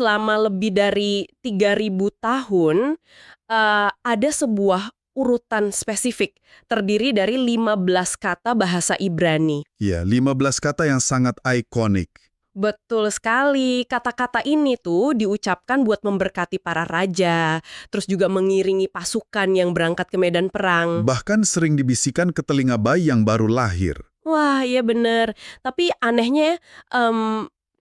selama lebih dari 3.000 tahun, ada sebuah urutan spesifik terdiri dari 15 kata bahasa Ibrani. Ya, 15 kata yang sangat ikonik. Betul sekali, kata-kata ini tuh diucapkan buat memberkati para raja, terus juga mengiringi pasukan yang berangkat ke medan perang. Bahkan sering dibisikkan ke telinga bayi yang baru lahir. Wah, iya bener. Tapi anehnya,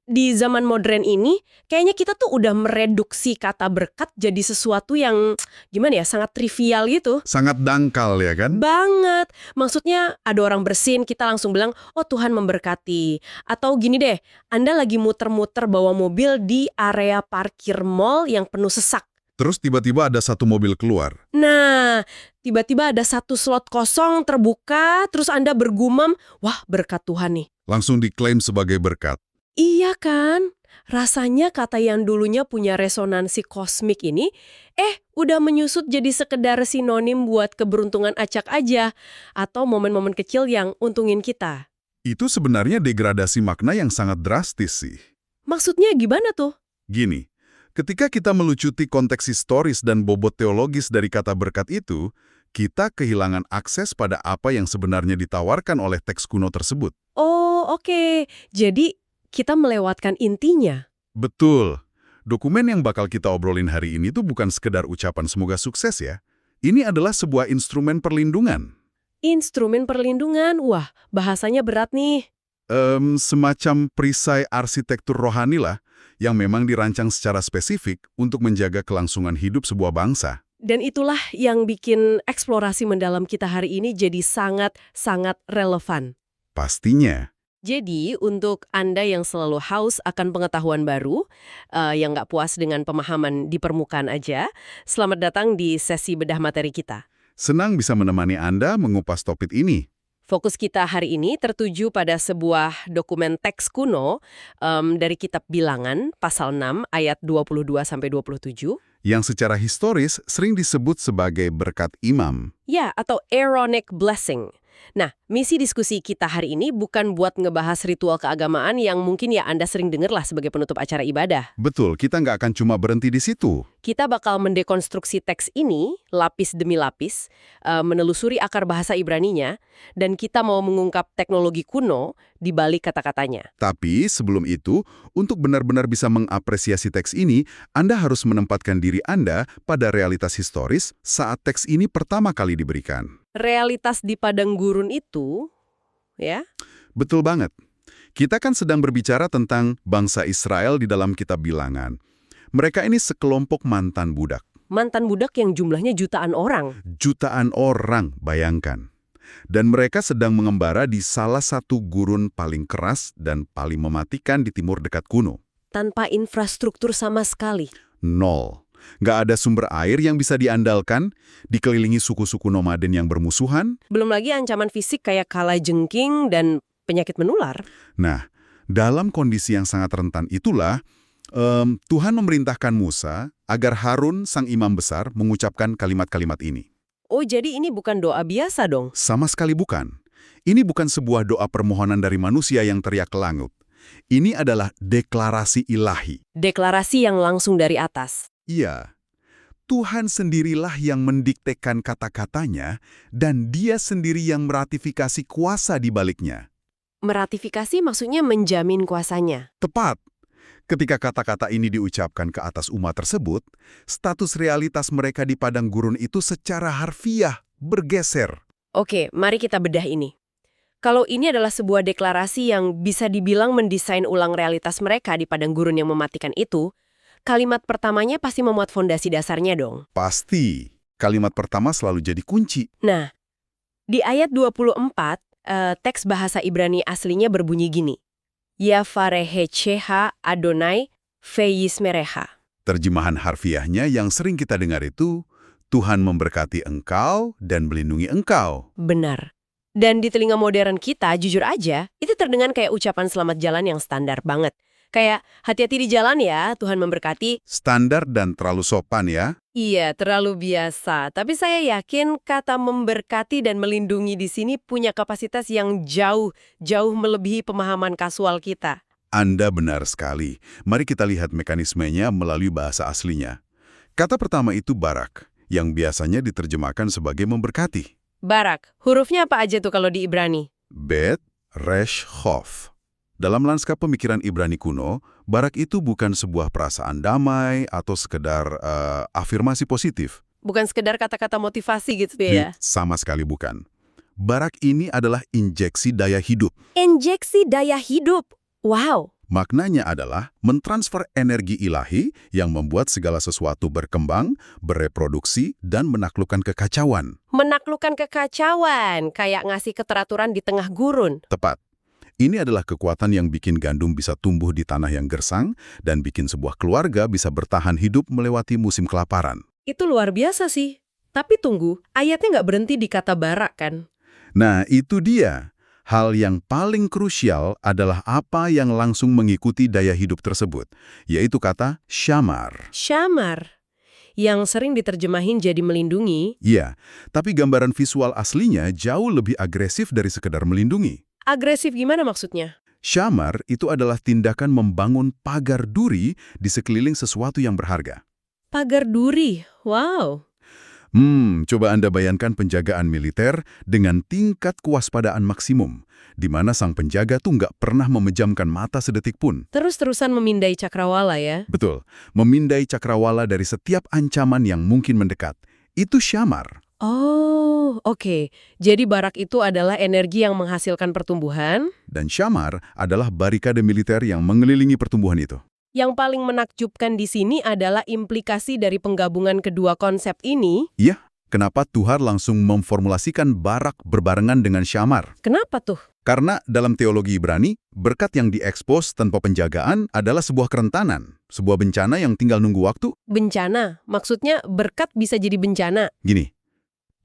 di zaman modern ini, kayaknya kita tuh udah mereduksi kata berkat jadi sesuatu yang, gimana ya, sangat trivial gitu. Sangat dangkal ya kan? Banget. Maksudnya ada orang bersin, kita langsung bilang, oh Tuhan memberkati. Atau gini deh, Anda lagi muter-muter bawa mobil di area parkir mall yang penuh sesak. Terus tiba-tiba ada satu mobil keluar. Nah, tiba-tiba ada satu slot kosong terbuka, terus Anda bergumam, wah berkat Tuhan nih. Langsung diklaim sebagai berkat. Iya kan? Rasanya kata yang dulunya punya resonansi kosmik ini, udah menyusut jadi sekedar sinonim buat keberuntungan acak aja, atau momen-momen kecil yang untungin kita. Itu sebenarnya degradasi makna yang sangat drastis sih. Maksudnya gimana tuh? Gini, ketika kita melucuti konteks historis dan bobot teologis dari kata berkat itu, kita kehilangan akses pada apa yang sebenarnya ditawarkan oleh teks kuno tersebut. Oh, oke. Jadi, kita melewatkan intinya. Betul. Dokumen yang bakal kita obrolin hari ini tuh bukan sekedar ucapan semoga sukses ya. Ini adalah sebuah instrumen perlindungan. Instrumen perlindungan, wah, bahasanya berat nih. Semacam perisai arsitektur rohani lah, yang memang dirancang secara spesifik untuk menjaga kelangsungan hidup sebuah bangsa. Dan itulah yang bikin eksplorasi mendalam kita hari ini jadi sangat-sangat relevan. Pastinya. Jadi, untuk Anda yang selalu haus akan pengetahuan baru, yang nggak puas dengan pemahaman di permukaan aja, selamat datang di sesi bedah materi kita. Senang bisa menemani Anda mengupas topik ini. Fokus kita hari ini tertuju pada sebuah dokumen teks kuno dari Kitab Bilangan, pasal 6, ayat 22-27. Yang secara historis sering disebut sebagai berkat imam. Ya, atau Aaronic Blessing. Nah, misi diskusi kita hari ini bukan buat ngebahas ritual keagamaan yang mungkin ya Anda sering dengar lah sebagai penutup acara ibadah. Betul, kita nggak akan cuma berhenti di situ. Kita bakal mendekonstruksi teks ini, lapis demi lapis, menelusuri akar bahasa Ibraninya, dan kita mau mengungkap teknologi kuno di balik kata-katanya. Tapi sebelum itu, untuk benar-benar bisa mengapresiasi teks ini, Anda harus menempatkan diri Anda pada realitas historis saat teks ini pertama kali diberikan. Realitas di padang gurun itu, ya? Betul banget. Kita kan sedang berbicara tentang bangsa Israel di dalam kitab Bilangan. Mereka ini sekelompok mantan budak. Mantan budak yang jumlahnya jutaan orang. Jutaan orang, bayangkan. Dan mereka sedang mengembara di salah satu gurun paling keras dan paling mematikan di timur dekat kuno. Tanpa infrastruktur sama sekali. Nol. Nggak ada sumber air yang bisa diandalkan, dikelilingi suku-suku nomaden yang bermusuhan. Belum lagi ancaman fisik kayak kalajengking dan penyakit menular. Nah, dalam kondisi yang sangat rentan itulah, Tuhan memerintahkan Musa agar Harun, sang imam besar, mengucapkan kalimat-kalimat ini. Oh, jadi ini bukan doa biasa dong? Sama sekali bukan. Ini bukan sebuah doa permohonan dari manusia yang teriak ke langit. Ini adalah deklarasi ilahi. Deklarasi yang langsung dari atas. Iya, Tuhan sendirilah yang mendiktekan kata-katanya dan Dia sendiri yang meratifikasi kuasa di baliknya. Meratifikasi maksudnya menjamin kuasanya. Tepat. Ketika kata-kata ini diucapkan ke atas umat tersebut, status realitas mereka di padang gurun itu secara harfiah bergeser. Oke, mari kita bedah ini. Kalau ini adalah sebuah deklarasi yang bisa dibilang mendesain ulang realitas mereka di padang gurun yang mematikan itu, kalimat pertamanya pasti memuat fondasi dasarnya dong. Pasti. Kalimat pertama selalu jadi kunci. Nah, di ayat 24, teks bahasa Ibrani aslinya berbunyi gini. Yafarehecheha Adonai Feyismereha. Terjemahan harfiahnya yang sering kita dengar itu, Tuhan memberkati engkau dan melindungi engkau. Benar. Dan di telinga modern kita, jujur aja, itu terdengar kayak ucapan selamat jalan yang standar banget. Kayak, hati-hati di jalan ya, Tuhan memberkati. Standar dan terlalu sopan ya. Iya, terlalu biasa. Tapi saya yakin kata memberkati dan melindungi di sini punya kapasitas yang jauh melebihi pemahaman kasual kita. Anda benar sekali. Mari kita lihat mekanismenya melalui bahasa aslinya. Kata pertama itu barak, yang biasanya diterjemahkan sebagai memberkati. Barak, hurufnya apa aja tuh kalau di Ibrani? Bet, resh, chof. Dalam lanskap pemikiran Ibrani kuno, barak itu bukan sebuah perasaan damai atau sekedar afirmasi positif. Bukan sekedar kata-kata motivasi gitu ya? Sama sekali bukan. Barak ini adalah injeksi daya hidup. Injeksi daya hidup. Wow. Maknanya adalah mentransfer energi ilahi yang membuat segala sesuatu berkembang, bereproduksi, dan menaklukkan kekacauan. Menaklukkan kekacauan, kayak ngasih keteraturan di tengah gurun. Tepat. Ini adalah kekuatan yang bikin gandum bisa tumbuh di tanah yang gersang dan bikin sebuah keluarga bisa bertahan hidup melewati musim kelaparan. Itu luar biasa sih. Tapi tunggu, ayatnya nggak berhenti di kata barak kan? Nah, itu dia. Hal yang paling krusial adalah apa yang langsung mengikuti daya hidup tersebut, yaitu kata syamar. Syamar, yang sering diterjemahin jadi melindungi. Iya, tapi gambaran visual aslinya jauh lebih agresif dari sekedar melindungi. Agresif gimana maksudnya? Syamar itu adalah tindakan membangun pagar duri di sekeliling sesuatu yang berharga. Pagar duri, wow. Coba Anda bayangkan penjagaan militer dengan tingkat kewaspadaan maksimum, di mana sang penjaga tuh nggak pernah memejamkan mata sedetik pun. Terus-terusan memindai cakrawala ya? Betul, memindai cakrawala dari setiap ancaman yang mungkin mendekat. Itu syamar. Oh, oke. Jadi barak itu adalah energi yang menghasilkan pertumbuhan. Dan syamar adalah barikade militer yang mengelilingi pertumbuhan itu. Yang paling menakjubkan di sini adalah implikasi dari penggabungan kedua konsep ini. Iya, kenapa Tuhan langsung memformulasikan barak berbarengan dengan syamar? Kenapa tuh? Karena dalam teologi Ibrani, berkat yang diekspos tanpa penjagaan adalah sebuah kerentanan, sebuah bencana yang tinggal nunggu waktu. Bencana, maksudnya berkat bisa jadi bencana. Gini,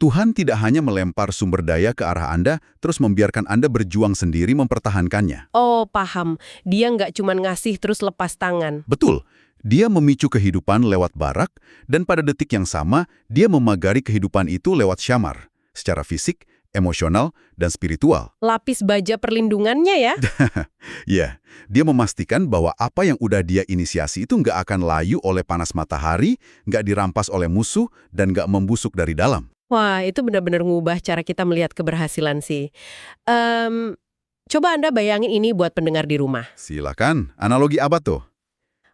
Tuhan tidak hanya melempar sumber daya ke arah Anda, terus membiarkan Anda berjuang sendiri mempertahankannya. Oh, paham. Dia nggak cuma ngasih terus lepas tangan. Betul, dia memicu kehidupan lewat barak, dan pada detik yang sama, dia memagari kehidupan itu lewat syamar, secara fisik, emosional, dan spiritual. Lapis baja perlindungannya ya? Ya, dia memastikan bahwa apa yang udah dia inisiasi itu nggak akan layu oleh panas matahari, nggak dirampas oleh musuh, dan nggak membusuk dari dalam. Wah, itu benar-benar ngubah cara kita melihat keberhasilan sih. Coba Anda bayangin ini buat pendengar di rumah. Silakan, analogi apa tuh?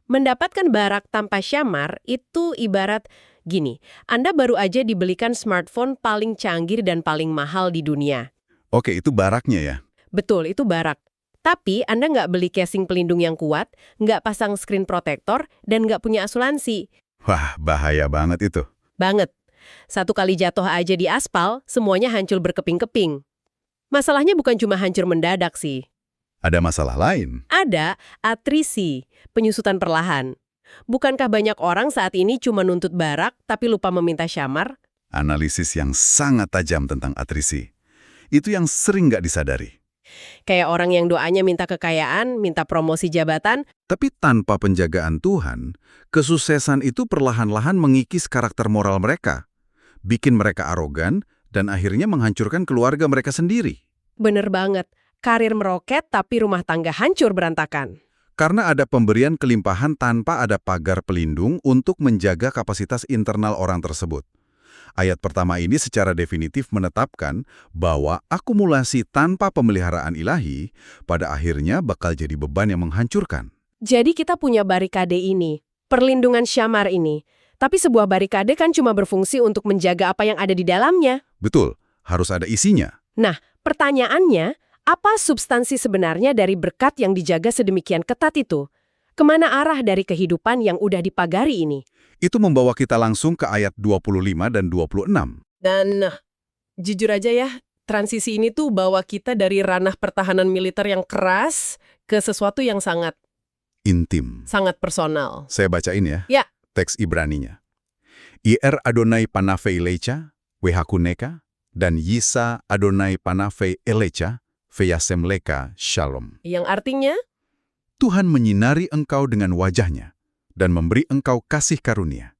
Mendapatkan barak tanpa syamar itu ibarat gini, Anda baru aja dibelikan smartphone paling canggih dan paling mahal di dunia. Oke, itu baraknya ya. Betul, itu barak. Tapi Anda nggak beli casing pelindung yang kuat, nggak pasang screen protector, dan nggak punya asuransi. Wah, bahaya banget itu. Banget. Satu kali jatuh aja di aspal, semuanya hancur berkeping-keping. Masalahnya bukan cuma hancur mendadak sih. Ada masalah lain. Ada atrisi, penyusutan perlahan. Bukankah banyak orang saat ini cuma nuntut barak tapi lupa meminta syamar? Analisis yang sangat tajam tentang atrisi. Itu yang sering nggak disadari. Kayak orang yang doanya minta kekayaan, minta promosi jabatan. Tapi tanpa penjagaan Tuhan, kesuksesan itu perlahan-lahan mengikis karakter moral mereka. Bikin mereka arogan, dan akhirnya menghancurkan keluarga mereka sendiri. Bener banget. Karir meroket tapi rumah tangga hancur berantakan. Karena ada pemberian kelimpahan tanpa ada pagar pelindung untuk menjaga kapasitas internal orang tersebut. Ayat pertama ini secara definitif menetapkan bahwa akumulasi tanpa pemeliharaan ilahi pada akhirnya bakal jadi beban yang menghancurkan. Jadi kita punya barikade ini, perlindungan syamar ini. Tapi sebuah barikade kan cuma berfungsi untuk menjaga apa yang ada di dalamnya. Betul, harus ada isinya. Nah, pertanyaannya, apa substansi sebenarnya dari berkat yang dijaga sedemikian ketat itu? Kemana arah dari kehidupan yang udah dipagari ini? Itu membawa kita langsung ke ayat 25 dan 26. Dan jujur aja ya, transisi ini tuh bawa kita dari ranah pertahanan militer yang keras ke sesuatu yang sangat Intim. personal. Saya bacain ya. Ya. Teks Ibraninya. Ir Adonai Panafei Lecha, Wehakuneka, dan Yisa Adonai Panafei Elecha, Veyasem Leka Shalom. Yang artinya? Tuhan menyinari engkau dengan wajahnya, dan memberi engkau kasih karunia.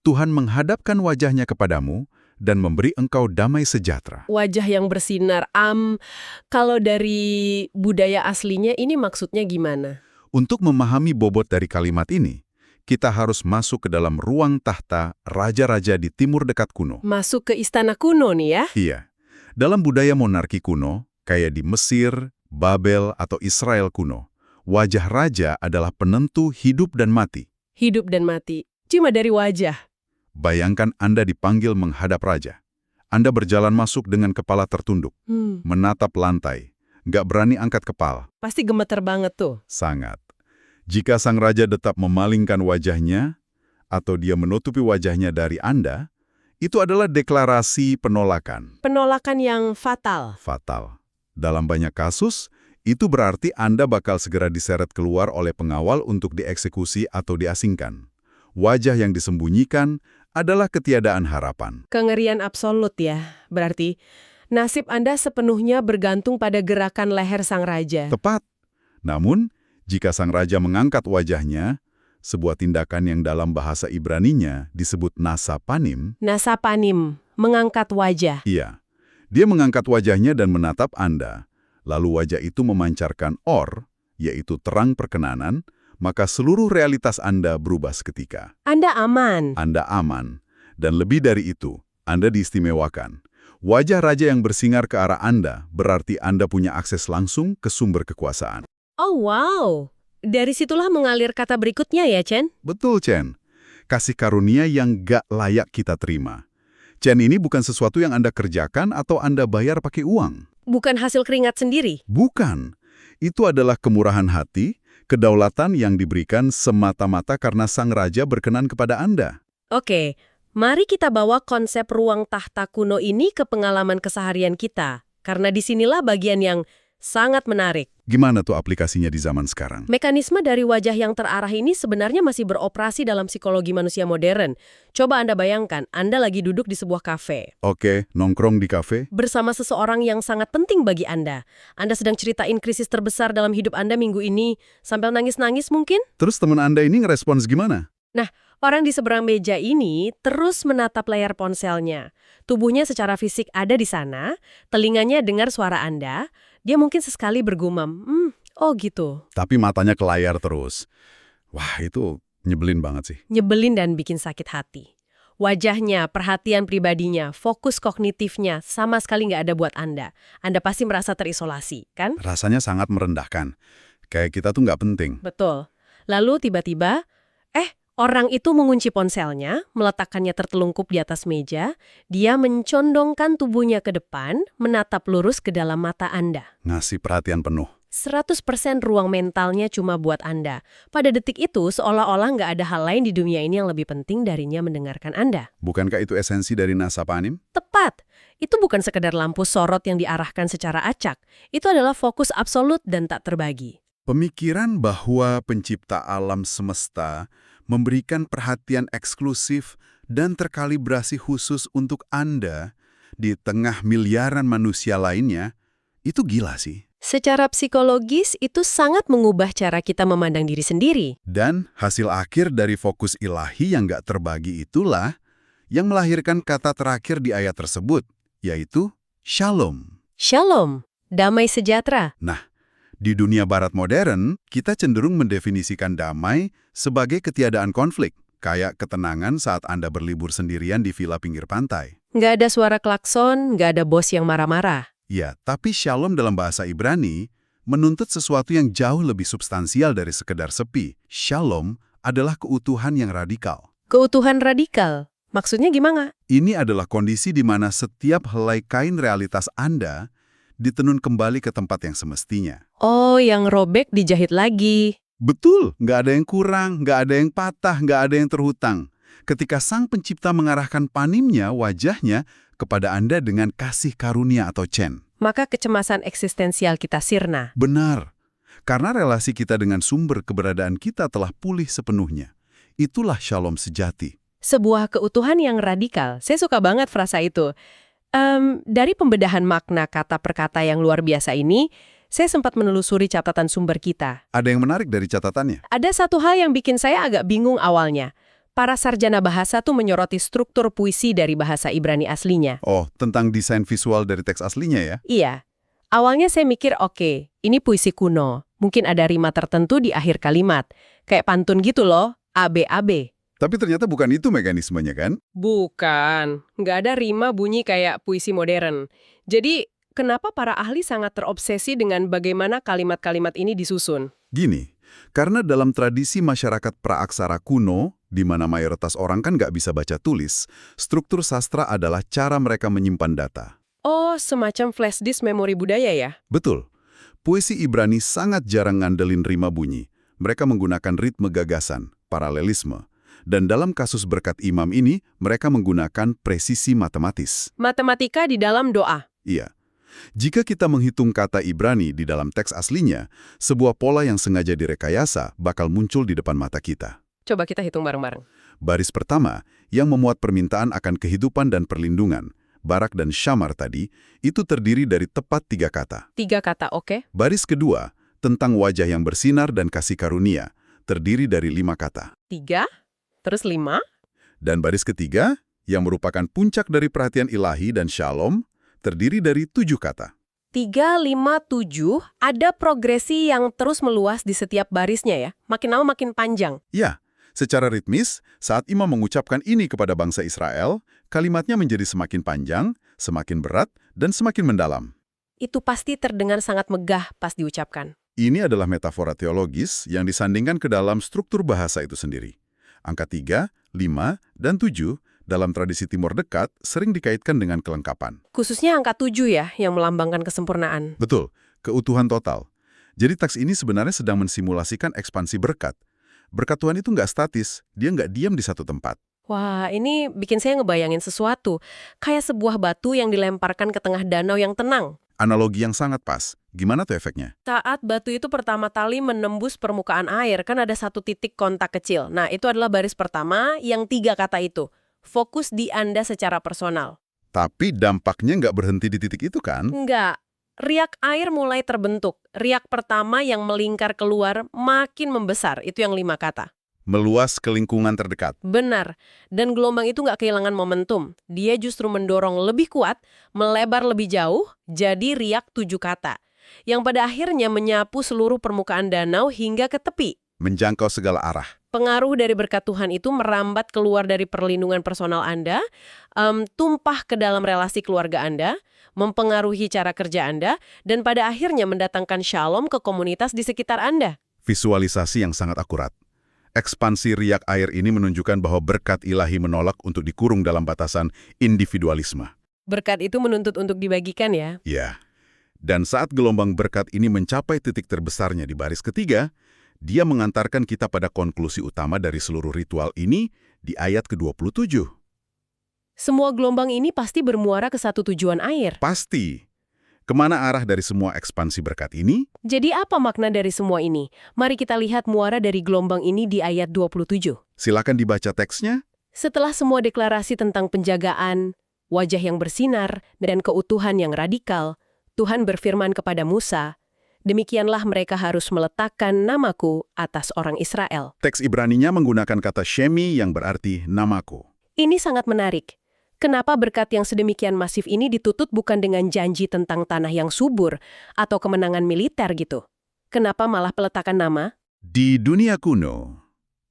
Tuhan menghadapkan wajahnya kepadamu, dan memberi engkau damai sejahtera. Wajah yang bersinar. Kalau dari budaya aslinya ini maksudnya gimana? Untuk memahami bobot dari kalimat ini, kita harus masuk ke dalam ruang tahta raja-raja di timur dekat kuno. Masuk ke istana kuno nih ya? Iya, dalam budaya monarki kuno, kayak di Mesir, Babel, atau Israel kuno, wajah raja adalah penentu hidup dan mati. Hidup dan mati, cuma dari wajah. Bayangkan Anda dipanggil menghadap raja. Anda berjalan masuk dengan kepala tertunduk, menatap lantai, nggak berani angkat kepala. Pasti gemeter banget tuh. Sangat. Jika sang raja tetap memalingkan wajahnya, atau dia menutupi wajahnya dari Anda, itu adalah deklarasi penolakan. Penolakan yang fatal. Fatal. Dalam banyak kasus, itu berarti Anda bakal segera diseret keluar oleh pengawal untuk dieksekusi atau diasingkan. Wajah yang disembunyikan adalah ketiadaan harapan. Kengerian absolut ya. Berarti nasib Anda sepenuhnya bergantung pada gerakan leher sang raja. Tepat. Namun, jika sang raja mengangkat wajahnya, sebuah tindakan yang dalam bahasa Ibraninya disebut nasa panim. Nasa panim, mengangkat wajah. Iya, dia mengangkat wajahnya dan menatap Anda. Lalu wajah itu memancarkan or, yaitu terang perkenanan, maka seluruh realitas Anda berubah seketika. Anda aman. Anda aman. Dan lebih dari itu, Anda diistimewakan. Wajah raja yang bersinar ke arah Anda berarti Anda punya akses langsung ke sumber kekuasaan. Oh wow, dari situlah mengalir kata berikutnya ya, Chen? Betul, Chen. Kasih karunia yang gak layak kita terima. Chen ini bukan sesuatu yang Anda kerjakan atau Anda bayar pakai uang. Bukan hasil keringat sendiri. Bukan. Itu adalah kemurahan hati, kedaulatan yang diberikan semata-mata karena sang raja berkenan kepada Anda. Oke, mari kita bawa konsep ruang tahta kuno ini ke pengalaman keseharian kita. Karena disinilah bagian yang sangat menarik. Gimana tuh aplikasinya di zaman sekarang? Mekanisme dari wajah yang terarah ini sebenarnya masih beroperasi dalam psikologi manusia modern. Coba Anda bayangkan, Anda lagi duduk di sebuah kafe. Oke, nongkrong di kafe. Bersama seseorang yang sangat penting bagi Anda. Anda sedang ceritain krisis terbesar dalam hidup Anda minggu ini, sambil nangis-nangis mungkin? Terus teman Anda ini ngerespons gimana? Nah, orang di seberang meja ini terus menatap layar ponselnya. Tubuhnya secara fisik ada di sana, telinganya dengar suara Anda, dia mungkin sesekali bergumam, oh gitu. Tapi matanya ke layar terus. Wah, itu nyebelin banget sih. Nyebelin dan bikin sakit hati. Wajahnya, perhatian pribadinya, fokus kognitifnya sama sekali nggak ada buat Anda. Anda pasti merasa terisolasi, kan? Rasanya sangat merendahkan. Kayak kita tuh nggak penting. Betul. Lalu tiba-tiba, orang itu mengunci ponselnya, meletakkannya tertelungkup di atas meja, dia mencondongkan tubuhnya ke depan, menatap lurus ke dalam mata Anda. Ngasih perhatian penuh. 100% ruang mentalnya cuma buat Anda. Pada detik itu, seolah-olah nggak ada hal lain di dunia ini yang lebih penting darinya mendengarkan Anda. Bukankah itu esensi dari nasa panim? Tepat. Itu bukan sekedar lampu sorot yang diarahkan secara acak. Itu adalah fokus absolut dan tak terbagi. Pemikiran bahwa pencipta alam semesta memberikan perhatian eksklusif dan terkalibrasi khusus untuk Anda di tengah miliaran manusia lainnya, itu gila sih. Secara psikologis, itu sangat mengubah cara kita memandang diri sendiri. Dan hasil akhir dari fokus ilahi yang gak terbagi itulah yang melahirkan kata terakhir di ayat tersebut, yaitu Shalom. Shalom, damai sejahtera. Nah, di dunia barat modern, kita cenderung mendefinisikan damai sebagai ketiadaan konflik, kayak ketenangan saat Anda berlibur sendirian di villa pinggir pantai. Nggak ada suara klakson, nggak ada bos yang marah-marah. Ya, tapi shalom dalam bahasa Ibrani menuntut sesuatu yang jauh lebih substansial dari sekedar sepi. Shalom adalah keutuhan yang radikal. Keutuhan radikal? Maksudnya gimana? Ini adalah kondisi di mana setiap helai kain realitas Anda ditenun kembali ke tempat yang semestinya. Oh, yang robek dijahit lagi. Betul, nggak ada yang kurang, nggak ada yang patah, nggak ada yang terhutang. Ketika sang pencipta mengarahkan panimnya, wajahnya, kepada Anda dengan kasih karunia atau Chen. Maka kecemasan eksistensial kita sirna. Benar, karena relasi kita dengan sumber keberadaan kita telah pulih sepenuhnya. Itulah shalom sejati. Sebuah keutuhan yang radikal. Saya suka banget frasa itu. Dari pembedahan makna kata per kata yang luar biasa ini, saya sempat menelusuri catatan sumber kita. Ada yang menarik dari catatannya? Ada satu hal yang bikin saya agak bingung awalnya. Para sarjana bahasa tuh menyoroti struktur puisi dari bahasa Ibrani aslinya. Oh, tentang desain visual dari teks aslinya ya? Iya. Awalnya saya mikir, oke, ini puisi kuno. Mungkin ada rima tertentu di akhir kalimat. Kayak pantun gitu loh, ABAB. Tapi ternyata bukan itu mekanismenya kan? Bukan, nggak ada rima bunyi kayak puisi modern. Jadi, kenapa para ahli sangat terobsesi dengan bagaimana kalimat-kalimat ini disusun? Gini, karena dalam tradisi masyarakat praaksara kuno, di mana mayoritas orang kan nggak bisa baca tulis, struktur sastra adalah cara mereka menyimpan data. Oh, semacam flash disk memori budaya ya? Betul. Puisi Ibrani sangat jarang ngandelin rima bunyi. Mereka menggunakan ritme gagasan, paralelisme. Dan dalam kasus berkat imam ini, mereka menggunakan presisi matematis. Matematika di dalam doa. Iya. Jika kita menghitung kata Ibrani di dalam teks aslinya, sebuah pola yang sengaja direkayasa bakal muncul di depan mata kita. Coba kita hitung bareng-bareng. Baris pertama, yang memuat permintaan akan kehidupan dan perlindungan, Barak dan Syamar tadi, itu terdiri dari tepat 3 kata. 3 kata, oke? Baris kedua, tentang wajah yang bersinar dan kasih karunia, terdiri dari 5 kata. 3, terus 5. Dan baris ketiga, yang merupakan puncak dari perhatian ilahi dan shalom, terdiri dari 7 kata. 3, 5, 7, ada progresi yang terus meluas di setiap barisnya ya. Makin lama makin panjang. Ya, secara ritmis, saat imam mengucapkan ini kepada bangsa Israel, kalimatnya menjadi semakin panjang, semakin berat, dan semakin mendalam. Itu pasti terdengar sangat megah pas diucapkan. Ini adalah metafora teologis yang disandingkan ke dalam struktur bahasa itu sendiri. Angka 3, 5, dan 7 dalam tradisi Timur Dekat sering dikaitkan dengan kelengkapan. Khususnya angka 7 ya, yang melambangkan kesempurnaan. Betul, keutuhan total. Jadi teks ini sebenarnya sedang mensimulasikan ekspansi berkat. Berkat Tuhan itu nggak statis, dia nggak diam di satu tempat. Wah, ini bikin saya ngebayangin sesuatu. Kayak sebuah batu yang dilemparkan ke tengah danau yang tenang. Analogi yang sangat pas. Gimana tuh efeknya? Saat batu itu pertama kali menembus permukaan air, kan ada satu titik kontak kecil. Nah, itu adalah baris pertama yang 3 kata itu. Fokus di Anda secara personal. Tapi dampaknya nggak berhenti di titik itu kan? Enggak. Riak air mulai terbentuk. Riak pertama yang melingkar keluar makin membesar. Itu yang 5 kata. Meluas ke lingkungan terdekat. Benar. Dan gelombang itu nggak kehilangan momentum. Dia justru mendorong lebih kuat, melebar lebih jauh, jadi riak 7 kata. Yang pada akhirnya menyapu seluruh permukaan danau hingga ke tepi. Menjangkau segala arah. Pengaruh dari berkat Tuhan itu merambat keluar dari perlindungan personal Anda, tumpah ke dalam relasi keluarga Anda, mempengaruhi cara kerja Anda, dan pada akhirnya mendatangkan shalom ke komunitas di sekitar Anda. Visualisasi yang sangat akurat. Ekspansi riak air ini menunjukkan bahwa berkat ilahi menolak untuk dikurung dalam batasan individualisme. Berkat itu menuntut untuk dibagikan ya. Ya. Dan saat gelombang berkat ini mencapai titik terbesarnya di baris ketiga, dia mengantarkan kita pada konklusi utama dari seluruh ritual ini di ayat ke-27. Semua gelombang ini pasti bermuara ke satu tujuan air. Pasti. Kemana arah dari semua ekspansi berkat ini? Jadi apa makna dari semua ini? Mari kita lihat muara dari gelombang ini di ayat 27. Silakan dibaca teksnya. Setelah semua deklarasi tentang penjagaan, wajah yang bersinar, dan keutuhan yang radikal, Tuhan berfirman kepada Musa, demikianlah mereka harus meletakkan namaku atas orang Israel. Teks Ibraninya menggunakan kata Shemi yang berarti namaku. Ini sangat menarik. Kenapa berkat yang sedemikian masif ini ditutut bukan dengan janji tentang tanah yang subur atau kemenangan militer gitu? Kenapa malah peletakan nama? Di dunia kuno,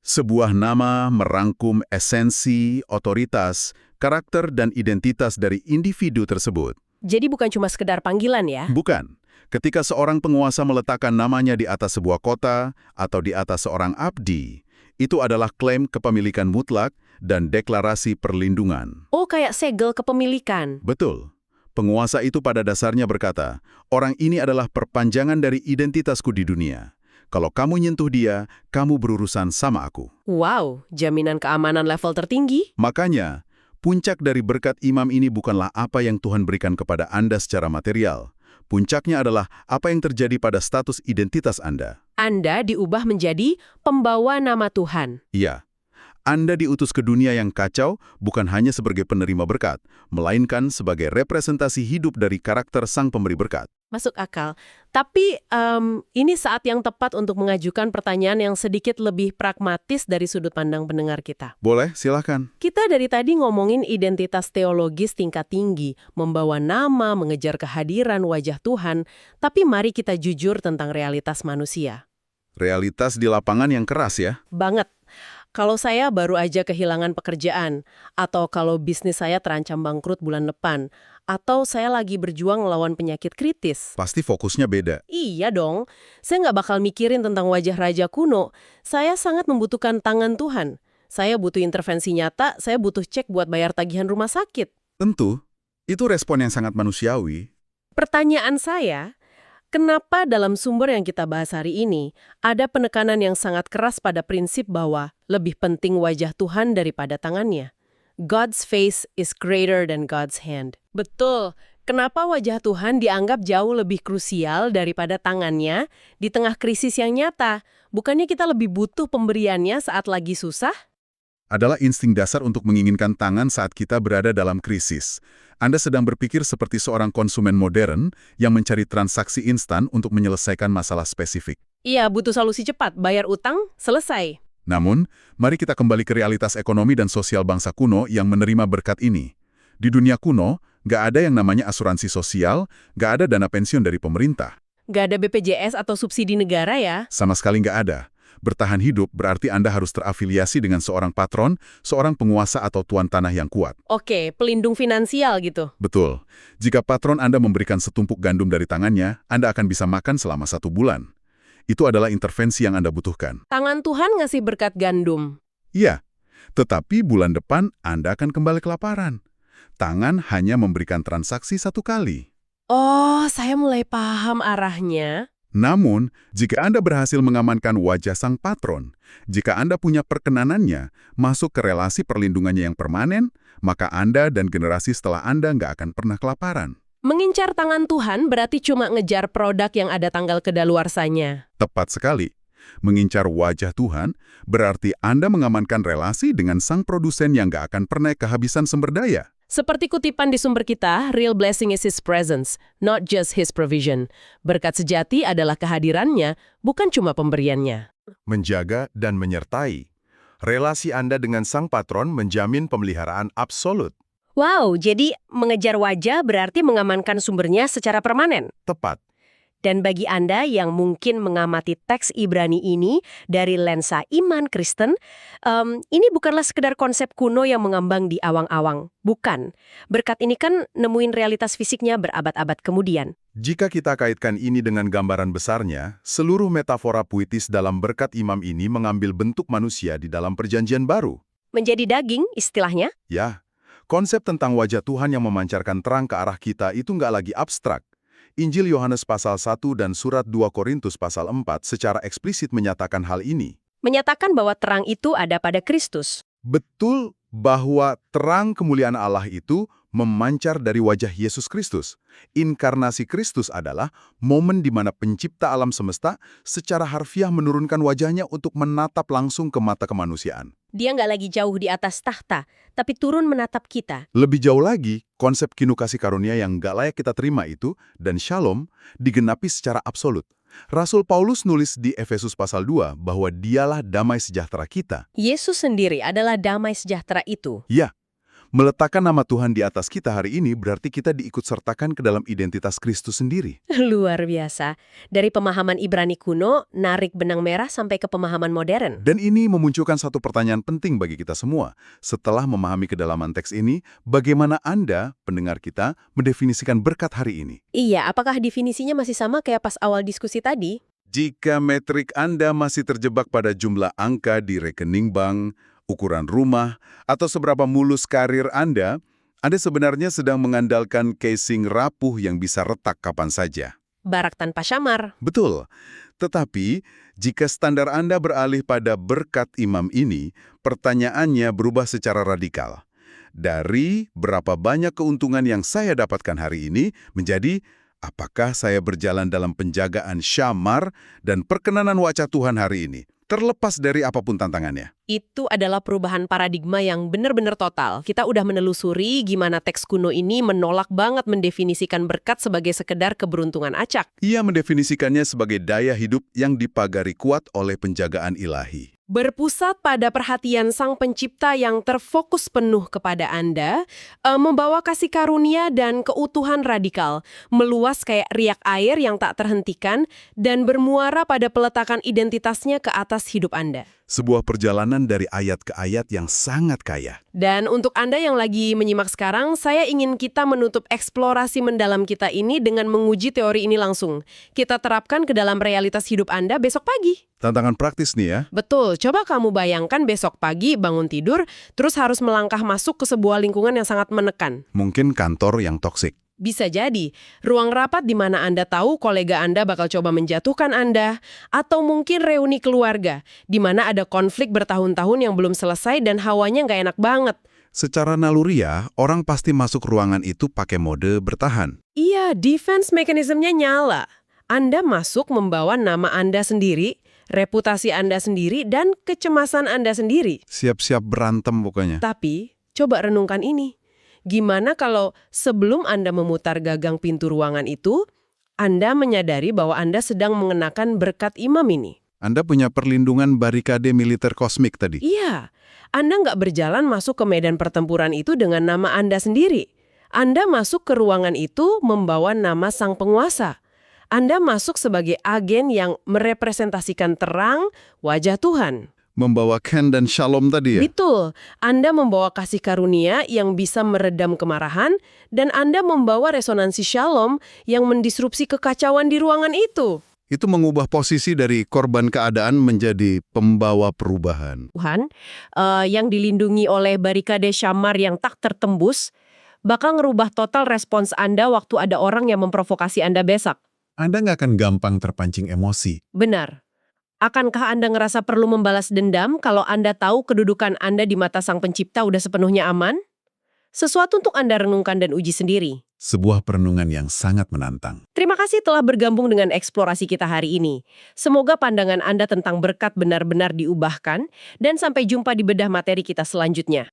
sebuah nama merangkum esensi, otoritas, karakter, dan identitas dari individu tersebut. Jadi bukan cuma sekedar panggilan ya? Bukan. Ketika seorang penguasa meletakkan namanya di atas sebuah kota atau di atas seorang abdi, itu adalah klaim kepemilikan mutlak dan deklarasi perlindungan. Oh, kayak segel kepemilikan. Betul. Penguasa itu pada dasarnya berkata, orang ini adalah perpanjangan dari identitasku di dunia. Kalau kamu nyentuh dia, kamu berurusan sama aku. Wow, jaminan keamanan level tertinggi? Makanya, puncak dari berkat imam ini bukanlah apa yang Tuhan berikan kepada Anda secara material. Puncaknya adalah apa yang terjadi pada status identitas Anda. Anda diubah menjadi pembawa nama Tuhan. Iya. Anda diutus ke dunia yang kacau bukan hanya sebagai penerima berkat, melainkan sebagai representasi hidup dari karakter sang pemberi berkat. Masuk akal. Tapi ini saat yang tepat untuk mengajukan pertanyaan yang sedikit lebih pragmatis dari sudut pandang pendengar kita. Boleh, silakan. Kita dari tadi ngomongin identitas teologis tingkat tinggi, membawa nama, mengejar kehadiran wajah Tuhan, tapi mari kita jujur tentang realitas manusia. Realitas di lapangan yang keras ya. Banget. Kalau saya baru aja kehilangan pekerjaan, atau kalau bisnis saya terancam bangkrut bulan depan, atau saya lagi berjuang melawan penyakit kritis. Pasti fokusnya beda. Iya dong, saya nggak bakal mikirin tentang wajah raja kuno. Saya sangat membutuhkan tangan Tuhan. Saya butuh intervensi nyata, saya butuh cek buat bayar tagihan rumah sakit. Tentu, itu respon yang sangat manusiawi. Pertanyaan saya, kenapa dalam sumber yang kita bahas hari ini, ada penekanan yang sangat keras pada prinsip bahwa lebih penting wajah Tuhan daripada tangannya? God's face is greater than God's hand. Betul. Kenapa wajah Tuhan dianggap jauh lebih krusial daripada tangannya di tengah krisis yang nyata? Bukannya kita lebih butuh pemberiannya saat lagi susah? Adalah insting dasar untuk menginginkan tangan saat kita berada dalam krisis. Anda sedang berpikir seperti seorang konsumen modern yang mencari transaksi instan untuk menyelesaikan masalah spesifik. Iya, butuh solusi cepat. Bayar utang, selesai. Namun, mari kita kembali ke realitas ekonomi dan sosial bangsa kuno yang menerima berkat ini. Di dunia kuno, nggak ada yang namanya asuransi sosial, nggak ada dana pensiun dari pemerintah. Nggak ada BPJS atau subsidi negara ya? Sama sekali nggak ada. Bertahan hidup berarti Anda harus terafiliasi dengan seorang patron, seorang penguasa atau tuan tanah yang kuat. Oke, pelindung finansial gitu. Betul. Jika patron Anda memberikan setumpuk gandum dari tangannya, Anda akan bisa makan selama 1 bulan. Itu adalah intervensi yang Anda butuhkan. Tangan Tuhan ngasih berkat gandum. Iya, tetapi bulan depan Anda akan kembali kelaparan. Tangan hanya memberikan transaksi 1 kali. Oh, saya mulai paham arahnya. Namun, jika Anda berhasil mengamankan wajah sang patron, jika Anda punya perkenanannya, masuk ke relasi perlindungannya yang permanen, maka Anda dan generasi setelah Anda nggak akan pernah kelaparan. Mengincar tangan Tuhan berarti cuma ngejar produk yang ada tanggal kedaluarsanya. Tepat sekali. Mengincar wajah Tuhan berarti Anda mengamankan relasi dengan sang produsen yang nggak akan pernah kehabisan sumber daya. Seperti kutipan di sumber kita, real blessing is His presence, not just His provision. Berkat sejati adalah kehadirannya, bukan cuma pemberiannya. Menjaga dan menyertai. Relasi Anda dengan sang patron menjamin pemeliharaan absolut. Wow, jadi mengejar wajah berarti mengamankan sumbernya secara permanen. Tepat. Dan bagi Anda yang mungkin mengamati teks Ibrani ini dari lensa iman Kristen, ini bukanlah sekedar konsep kuno yang mengambang di awang-awang. Bukan. Berkat ini kan nemuin realitas fisiknya berabad-abad kemudian. Jika kita kaitkan ini dengan gambaran besarnya, seluruh metafora puitis dalam berkat imam ini mengambil bentuk manusia di dalam perjanjian baru. Menjadi daging, istilahnya. Ya, konsep tentang wajah Tuhan yang memancarkan terang ke arah kita itu nggak lagi abstrak. Injil Yohanes pasal 1 dan surat 2 Korintus pasal 4 secara eksplisit menyatakan hal ini. Menyatakan bahwa terang itu ada pada Kristus. Betul bahwa terang kemuliaan Allah itu memancar dari wajah Yesus Kristus. Inkarnasi Kristus adalah momen di mana pencipta alam semesta secara harfiah menurunkan wajahnya untuk menatap langsung ke mata kemanusiaan. Dia nggak lagi jauh di atas tahta, tapi turun menatap kita. Lebih jauh lagi, konsep kinu kasih karunia yang nggak layak kita terima itu dan shalom digenapi secara absolut. Rasul Paulus nulis di Efesus pasal 2 bahwa dialah damai sejahtera kita. Yesus sendiri adalah damai sejahtera itu. Ya, meletakkan nama Tuhan di atas kita hari ini berarti kita diikutsertakan ke dalam identitas Kristus sendiri. Luar biasa. Dari pemahaman Ibrani kuno, narik benang merah sampai ke pemahaman modern. Dan ini memunculkan satu pertanyaan penting bagi kita semua. Setelah memahami kedalaman teks ini, bagaimana Anda, pendengar kita, mendefinisikan berkat hari ini? Iya, apakah definisinya masih sama kayak pas awal diskusi tadi? Jika metrik Anda masih terjebak pada jumlah angka di rekening bank, ukuran rumah, atau seberapa mulus karir Anda sebenarnya sedang mengandalkan casing rapuh yang bisa retak kapan saja. Barak tanpa syamar. Betul. Tetapi, jika standar Anda beralih pada berkat imam ini, pertanyaannya berubah secara radikal. Dari berapa banyak keuntungan yang saya dapatkan hari ini, menjadi apakah saya berjalan dalam penjagaan syamar dan perkenanan wajah Tuhan hari ini, terlepas dari apapun tantangannya. Itu adalah perubahan paradigma yang benar-benar total. Kita udah menelusuri gimana teks kuno ini menolak banget mendefinisikan berkat sebagai sekedar keberuntungan acak. Ia mendefinisikannya sebagai daya hidup yang dipagari kuat oleh penjagaan ilahi. Berpusat pada perhatian Sang Pencipta yang terfokus penuh kepada Anda, membawa kasih karunia dan keutuhan radikal, meluas kayak riak air yang tak terhentikan, dan bermuara pada peletakan identitasnya ke atas hidup Anda. Sebuah perjalanan dari ayat ke ayat yang sangat kaya. Dan untuk Anda yang lagi menyimak sekarang, saya ingin kita menutup eksplorasi mendalam kita ini dengan menguji teori ini langsung. Kita terapkan ke dalam realitas hidup Anda besok pagi. Tantangan praktis nih ya. Betul, coba kamu bayangkan besok pagi bangun tidur, terus harus melangkah masuk ke sebuah lingkungan yang sangat menekan. Mungkin kantor yang toksik. Bisa jadi, ruang rapat di mana Anda tahu kolega Anda bakal coba menjatuhkan Anda, atau mungkin reuni keluarga, di mana ada konflik bertahun-tahun yang belum selesai dan hawanya nggak enak banget. Secara naluriah, orang pasti masuk ruangan itu pakai mode bertahan. Iya, defense mechanism-nya nyala. Anda masuk membawa nama Anda sendiri, reputasi Anda sendiri, dan kecemasan Anda sendiri. Siap-siap berantem pokoknya. Tapi, coba renungkan ini. Gimana kalau sebelum Anda memutar gagang pintu ruangan itu, Anda menyadari bahwa Anda sedang mengenakan berkat imam ini? Anda punya perlindungan barikade militer kosmik tadi. Iya, Anda nggak berjalan masuk ke medan pertempuran itu dengan nama Anda sendiri. Anda masuk ke ruangan itu membawa nama sang penguasa. Anda masuk sebagai agen yang merepresentasikan terang wajah Tuhan. Membawa Ken dan Shalom tadi ya? Betul. Anda membawa kasih karunia yang bisa meredam kemarahan, dan Anda membawa resonansi Shalom yang mendisrupsi kekacauan di ruangan itu. Itu mengubah posisi dari korban keadaan menjadi pembawa perubahan. Tuhan, yang dilindungi oleh barikade syamar yang tak tertembus, bakal ngerubah total respons Anda waktu ada orang yang memprovokasi Anda besok. Anda nggak akan gampang terpancing emosi. Benar. Akankah Anda ngerasa perlu membalas dendam kalau Anda tahu kedudukan Anda di mata Sang Pencipta udah sepenuhnya aman? Sesuatu untuk Anda renungkan dan uji sendiri. Sebuah perenungan yang sangat menantang. Terima kasih telah bergabung dengan eksplorasi kita hari ini. Semoga pandangan Anda tentang berkat benar-benar diubahkan, dan sampai jumpa di bedah materi kita selanjutnya.